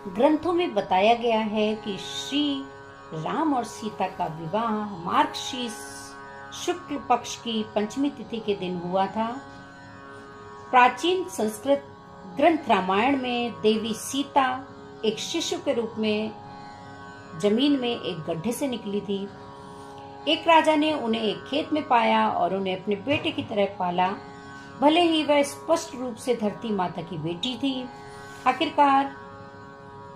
ग्रंथों में बताया गया है कि श्री राम और सीता का विवाह मार्गशीर्ष शुक्ल पक्ष की पंचमी तिथि के दिन हुआ था। प्राचीन संस्कृत ग्रंथ रामायण में देवी सीता एक शिशु के रूप में जमीन में एक गड्ढे से निकली थी। एक राजा ने उन्हें एक खेत में पाया और उन्हें अपने बेटे की तरह पाला। भले ही वह स्पष्ट रूप से धरती माता की बेटी थी, आखिरकार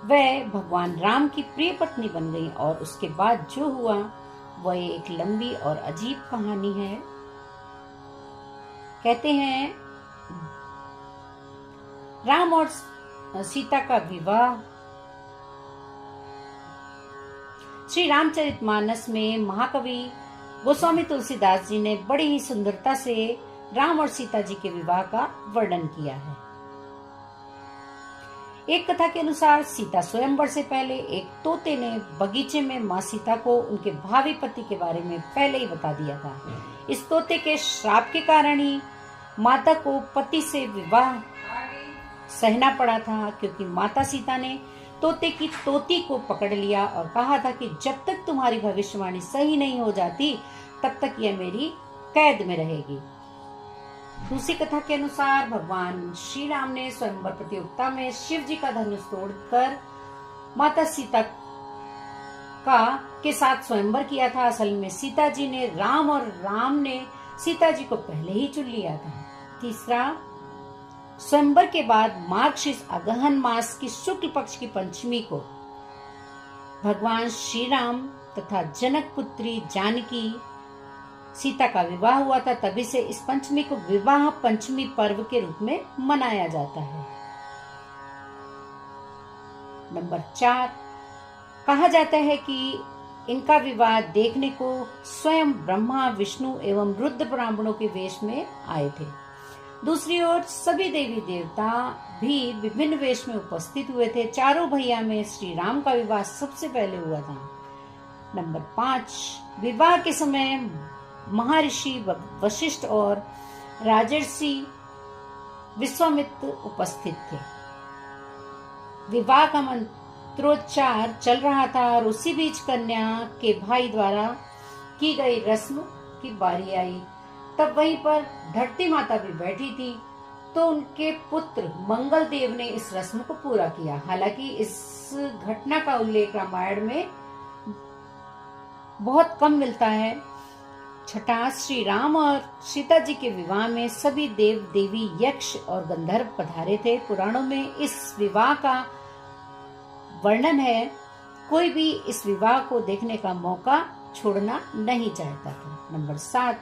वह भगवान राम की प्रिय पत्नी बन गई और उसके बाद जो हुआ वह एक लंबी और अजीब कहानी है। कहते हैं राम और सीता का विवाह श्री रामचरितमानस में महाकवि गोस्वामी तुलसीदास जी ने बड़ी ही सुंदरता से राम और सीता जी के विवाह का वर्णन किया है। एक कथा के अनुसार सीता स्वयंवर से पहले एक तोते ने बगीचे में माँ सीता को उनके भावी पति के बारे में पहले ही बता दिया था। इस तोते के श्राप के कारण ही माता को पति से विवाह सहना पड़ा था, क्योंकि माता सीता ने तोते की तोती को पकड़ लिया और कहा था कि जब तक तुम्हारी भविष्यवाणी सही नहीं हो जाती तब तक यह मेरी कैद में रहेगी। दूसरी कथा के अनुसार भगवान श्री राम ने स्वयंवर प्रतियोगिता में शिव जी का धनुष तोड़कर माता सीता के साथ स्वयंवर किया था। असल में सीता जी ने राम और राम ने सीता जी को पहले ही चुन लिया था। तीसरा, स्वयंवर के बाद मार्गशीर्ष अगहन मास की शुक्ल पक्ष की पंचमी को भगवान श्री राम तथा जनक पुत्री जानकी सीता का विवाह हुआ था। तभी से इस पंचमी को विवाह पंचमी पर्व के रूप में मनाया जाता है। नंबर 4, कहा जाता है कि इनका विवाह देखने को स्वयं ब्रह्मा विष्णु एवं रुद्र ब्राह्मणों के वेश में आए थे। दूसरी ओर सभी देवी देवता भी विभिन्न वेश में उपस्थित हुए थे। चारों भैया में श्री राम का विवाह सबसे पहले हुआ था। नंबर 5, विवाह के समय महर्षि वशिष्ठ और राजर्षि विश्वामित्र उपस्थित थे। विवाह का मंत्रोच्चार चल रहा था और उसी बीच कन्या के भाई द्वारा की गई रस्म की बारी आई। तब वहीं पर धरती माता भी बैठी थी, तो उनके पुत्र मंगल देव ने इस रस्म को पूरा किया। हालांकि इस घटना का उल्लेख रामायण में बहुत कम मिलता है। छठा, श्री राम और सीता जी के विवाह में सभी देव देवी यक्ष और गंधर्व पधारे थे। पुराणों में इस विवाह का वर्णन है। कोई भी इस विवाह को देखने का मौका छोड़ना नहीं चाहता था। नंबर 7,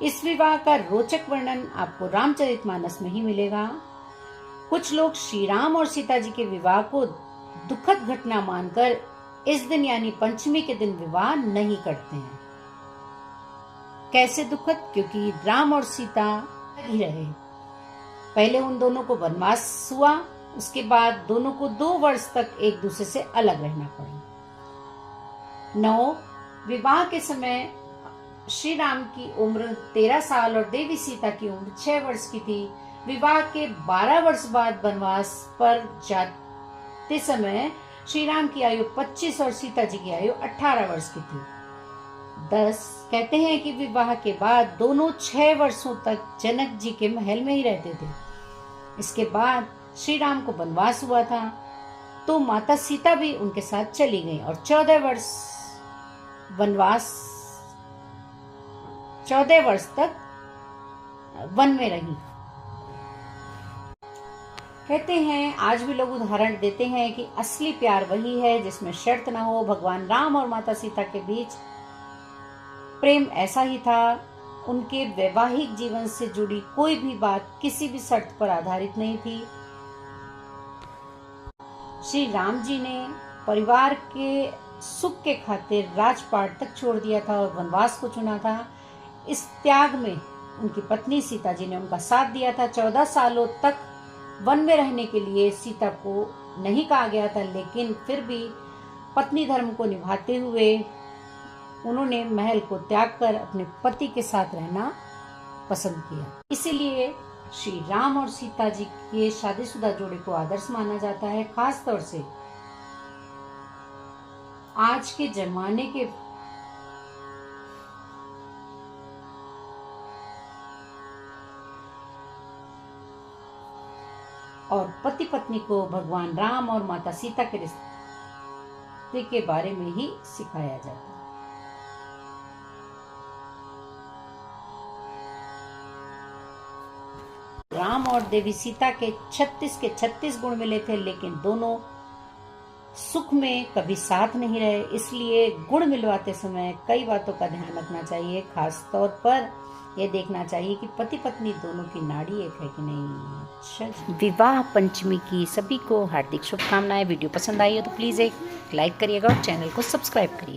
इस विवाह का रोचक वर्णन आपको रामचरितमानस में ही मिलेगा। कुछ लोग श्री राम और सीता जी के विवाह को दुखद घटना मानकर इस दिन यानी पंचमी के दिन विवाह नहीं करते हैं। कैसे दुखद? क्योंकि राम और सीता ही रहे। पहले उन दोनों को वनवास हुआ, उसके बाद दोनों को 2 वर्ष तक एक दूसरे से अलग रहना पड़ा। 9, विवाह के समय श्री राम की उम्र 13 साल और देवी सीता की उम्र 6 वर्ष की थी। विवाह के 12 वर्ष बाद वनवास पर जाते समय श्री राम की आयु 25 और सीता जी की आयु 18 वर्ष की थी। 10, कहते हैं कि विवाह के बाद दोनों 6 वर्षों तक जनक जी के महल में ही रहते थे। इसके बाद श्री राम को वनवास हुआ था, तो माता सीता भी उनके साथ चली गई और 14 वर्ष तक वन में रही। कहते हैं आज भी लोग उदाहरण देते हैं कि असली प्यार वही है जिसमें शर्त ना हो। भगवान राम और माता सीता के बीच प्रेम ऐसा ही था। उनके वैवाहिक जीवन से जुड़ी कोई भी बात किसी भी शर्त पर आधारित नहीं थी। श्री राम जी ने परिवार के सुख के खातिर राजपाट तक छोड़ दिया था और वनवास को चुना था। इस त्याग में उनकी पत्नी सीता जी ने उनका साथ दिया था। 14 सालों तक वन में रहने के लिए सीता को नहीं कहा गया था, लेकिन फिर भी पत्नी धर्म को निभाते हुए उन्होंने महल को त्याग कर अपने पति के साथ रहना पसंद किया। इसीलिए श्री राम और सीता जी के शादीशुदा जोड़े को आदर्श माना जाता है। खास तौर से आज के जमाने के और पति पत्नी को भगवान राम और माता सीता के रिश्ते के बारे में ही सिखाया जाता है। राम और देवी सीता के 36 गुण मिले थे, लेकिन दोनों सुख में कभी साथ नहीं रहे। इसलिए गुण मिलवाते समय कई बातों का ध्यान रखना चाहिए। खास तौर पर यह देखना चाहिए कि पति पत्नी दोनों की नाड़ी एक है कि नहीं। अच्छा, विवाह पंचमी की सभी को हार्दिक शुभकामनाएं। वीडियो पसंद आई हो तो प्लीज़ एक लाइक करिएगा और चैनल को सब्सक्राइब करिए।